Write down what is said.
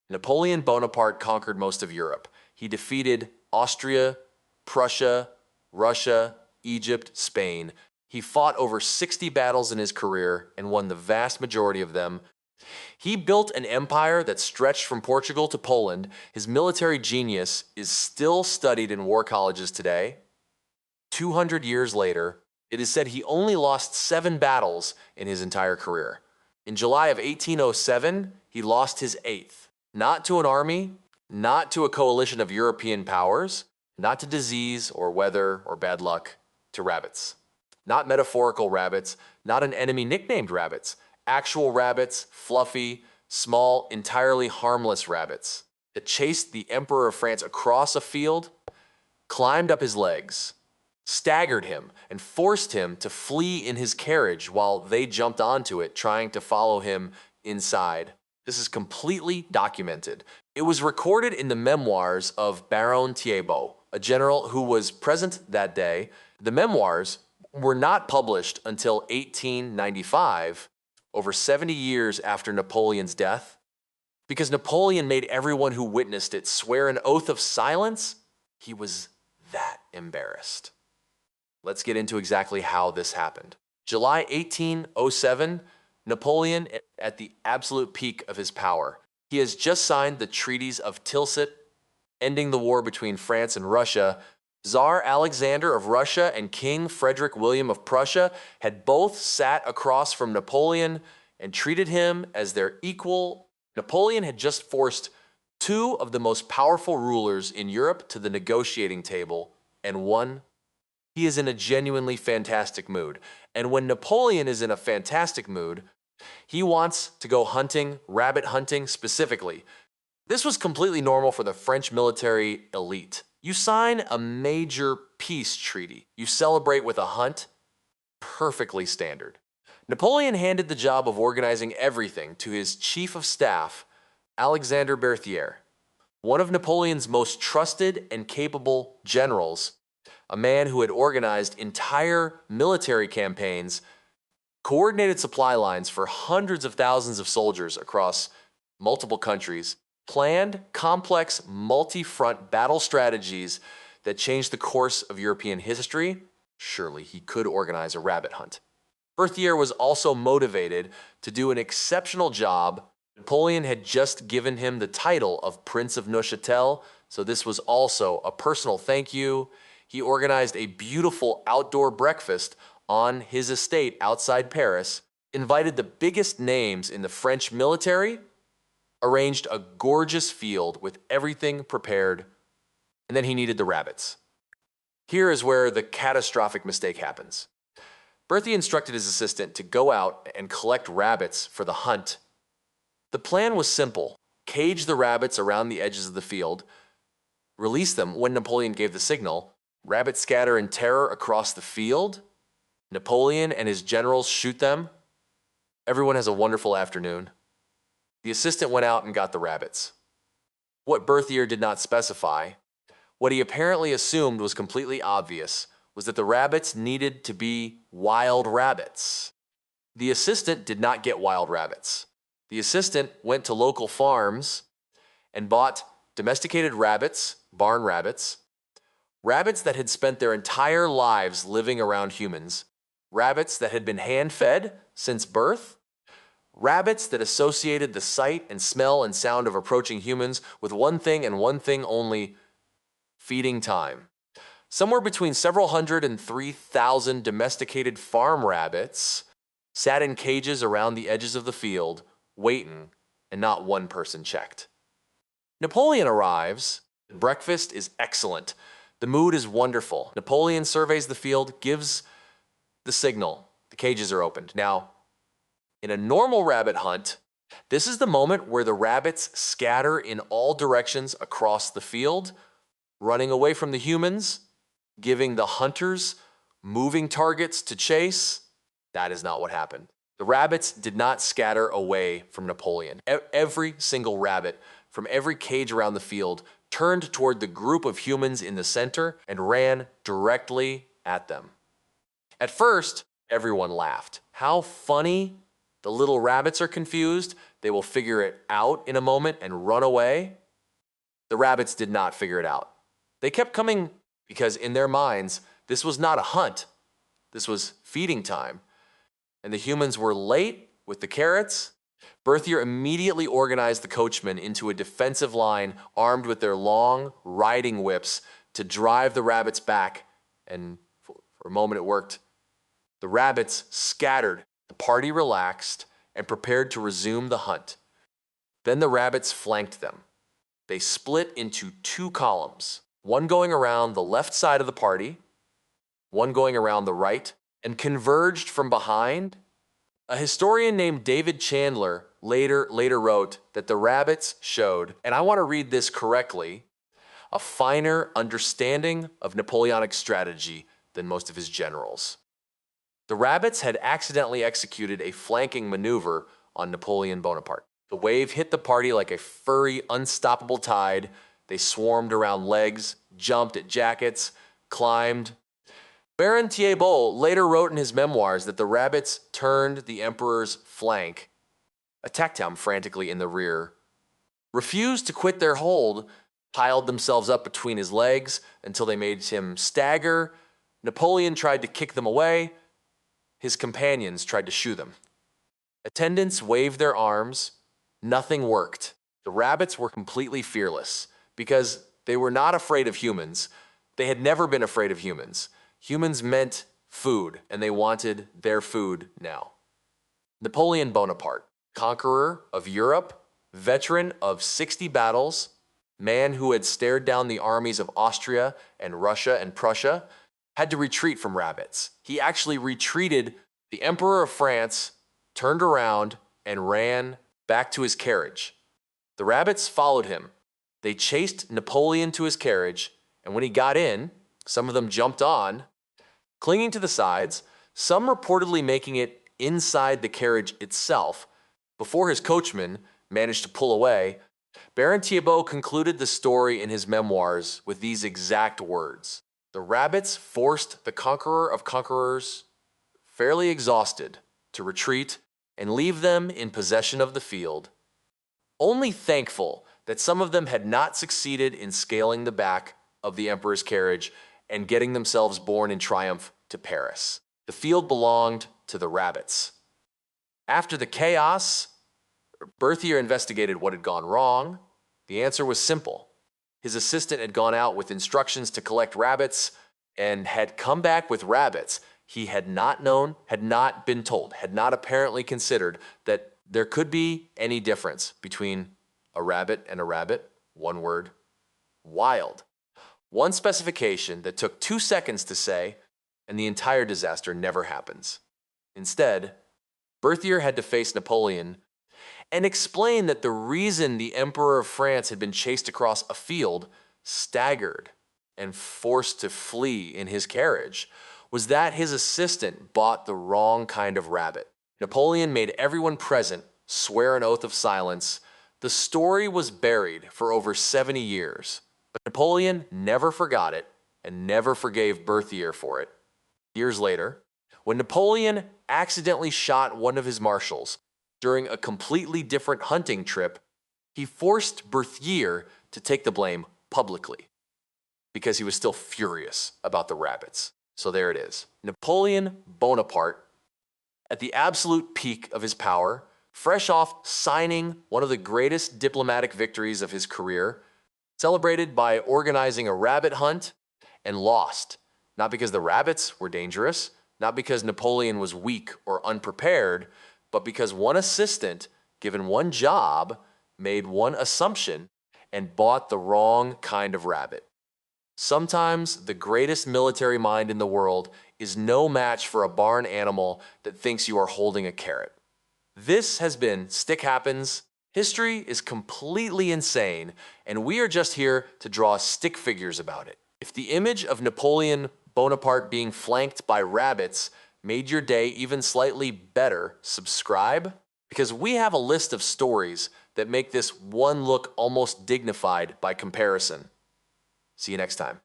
Napoleon Bonaparte conquered most of Europe. He defeated Austria, Prussia, Russia, Egypt, Spain. He fought over 60 battles in his career and won the vast majority of them. He built an empire that stretched from Portugal to Poland. His military genius is still studied in war colleges today. 200 years later, it is said he only lost 7 battles in his entire career. In July of 1807, he lost his 8th. Not to an army, not to a coalition of European powers, not to disease or weather or bad luck, to rabbits. Not metaphorical rabbits, not an enemy nicknamed rabbits. Actual rabbits, fluffy, small, entirely harmless rabbits that chased the Emperor of France across a field, climbed up his legs, staggered him, and forced him to flee in his carriage while they jumped onto it, trying to follow him inside. This is completely documented. It was recorded in the memoirs of Baron Thibaut, a general who was present that day. The memoirs were not published until 1895, over 70 years after Napoleon's death. Because Napoleon made everyone who witnessed it swear an oath of silence, he was that embarrassed. Let's get into exactly how this happened. July 1807, Napoleon at the absolute peak of his power. He has just signed the treaties of Tilsit, ending the war between France and Russia. Tsar Alexander of Russia and King Frederick William of Prussia had both sat across from Napoleon and treated him as their equal. Napoleon had just forced 2 of the most powerful rulers in Europe to the negotiating table and won. He is in a genuinely fantastic mood. And when Napoleon is in a fantastic mood, he wants to go hunting, rabbit hunting specifically. This was completely normal for the French military elite. You sign a major peace treaty. You celebrate with a hunt. Perfectly standard. Napoleon handed the job of organizing everything to his chief of staff, Alexander Berthier, one of Napoleon's most trusted and capable generals, a man who had organized entire military campaigns, coordinated supply lines for hundreds of thousands of soldiers across multiple countries, planned complex multi-front battle strategies that changed the course of European history. Surely he could organize a rabbit hunt. Berthier was also motivated to do an exceptional job. Napoleon had just given him the title of Prince of Neuchâtel, so this was also a personal thank you. He organized a beautiful outdoor breakfast on his estate outside Paris, invited the biggest names in the French military, arranged a gorgeous field with everything prepared, and then he needed the rabbits. Here is where the catastrophic mistake happens. Berthier instructed his assistant to go out and collect rabbits for the hunt. The plan was simple: cage the rabbits around the edges of the field, release them when Napoleon gave the signal, rabbits scatter in terror across the field, Napoleon and his generals shoot them. Everyone has a wonderful afternoon. The assistant went out and got the rabbits. What Berthier did not specify, what he apparently assumed was completely obvious, was that the rabbits needed to be wild rabbits. The assistant did not get wild rabbits. The assistant went to local farms and bought domesticated rabbits, barn rabbits, rabbits that had spent their entire lives living around humans, rabbits that had been hand-fed since birth, rabbits that associated the sight and smell and sound of approaching humans with one thing and one thing only: feeding time. Somewhere between several hundred and 3,000 domesticated farm rabbits sat in cages around the edges of the field, waiting, and not one person checked. Napoleon arrives. Breakfast is excellent. The mood is wonderful. Napoleon surveys the field, gives the signal. The cages are opened. Now, in a normal rabbit hunt, this is the moment where the rabbits scatter in all directions across the field, running away from the humans, giving the hunters moving targets to chase. That is not what happened. The rabbits did not scatter away from Napoleon. Every single rabbit from every cage around the field turned toward the group of humans in the center and ran directly at them. At first, everyone laughed. How funny, The little rabbits are confused. They will figure it out in a moment and run away. The rabbits did not figure it out. They kept coming because in their minds, this was not a hunt. This was feeding time. And the humans were late with the carrots. Berthier immediately organized the coachmen into a defensive line armed with their long riding whips to drive the rabbits back. And for a moment it worked. The rabbits scattered. The party relaxed and prepared to resume the hunt. Then the rabbits flanked them. They split into two columns, one going around the left side of the party, one going around the right, and converged from behind. A historian named David Chandler later wrote that the rabbits showed, and I want to read this correctly, a finer understanding of Napoleonic strategy than most of his generals. The rabbits had accidentally executed a flanking maneuver on Napoleon Bonaparte. The wave hit the party like a furry, unstoppable tide. They swarmed around legs, jumped at jackets, climbed. Baron Thibault later wrote in his memoirs that the rabbits turned the emperor's flank, attacked him frantically in the rear, refused to quit their hold, piled themselves up between his legs until they made him stagger. Napoleon tried to kick them away. His companions tried to shoo them. Attendants waved their arms. Nothing worked. The rabbits were completely fearless because they were not afraid of humans. They had never been afraid of humans. Humans meant food, and they wanted their food now. Napoleon Bonaparte, conqueror of Europe, veteran of 60 battles, man who had stared down the armies of Austria and Russia and Prussia, had to retreat from rabbits. He actually retreated. The Emperor of France turned around and ran back to his carriage. The rabbits followed him. They chased Napoleon to his carriage, and when he got in, some of them jumped on, clinging to the sides, some reportedly making it inside the carriage itself. Before his coachman managed to pull away, Baron Thibault concluded the story in his memoirs with these exact words. The rabbits forced the conqueror of conquerors, fairly exhausted, to retreat and leave them in possession of the field, only thankful that some of them had not succeeded in scaling the back of the emperor's carriage and getting themselves borne in triumph to Paris. The field belonged to the rabbits. After the chaos, Berthier investigated what had gone wrong. The answer was simple. His assistant had gone out with instructions to collect rabbits and had come back with rabbits. He had not known, had not been told, had not apparently considered that there could be any difference between a rabbit and a rabbit. One word: wild. One specification that took 2 seconds to say, and the entire disaster never happens. Instead, Berthier had to face Napoleon and explain that the reason the Emperor of France had been chased across a field, staggered, and forced to flee in his carriage was that his assistant bought the wrong kind of rabbit. Napoleon made everyone present swear an oath of silence. The story was buried for over 70 years, but Napoleon never forgot it and never forgave Berthier for it. Years later, when Napoleon accidentally shot one of his marshals during a completely different hunting trip, he forced Berthier to take the blame publicly because he was still furious about the rabbits. So there it is. Napoleon Bonaparte, at the absolute peak of his power, fresh off signing one of the greatest diplomatic victories of his career, celebrated by organizing a rabbit hunt, and lost. Not because the rabbits were dangerous, not because Napoleon was weak or unprepared, but because one assistant, given one job, made one assumption and bought the wrong kind of rabbit. Sometimes the greatest military mind in the world is no match for a barn animal that thinks you are holding a carrot. This has been Stick Happens. History is completely insane, and we are just here to draw stick figures about it. If the image of Napoleon Bonaparte being flanked by rabbits made your day even slightly better, subscribe, because we have a list of stories that make this one look almost dignified by comparison. See you next time.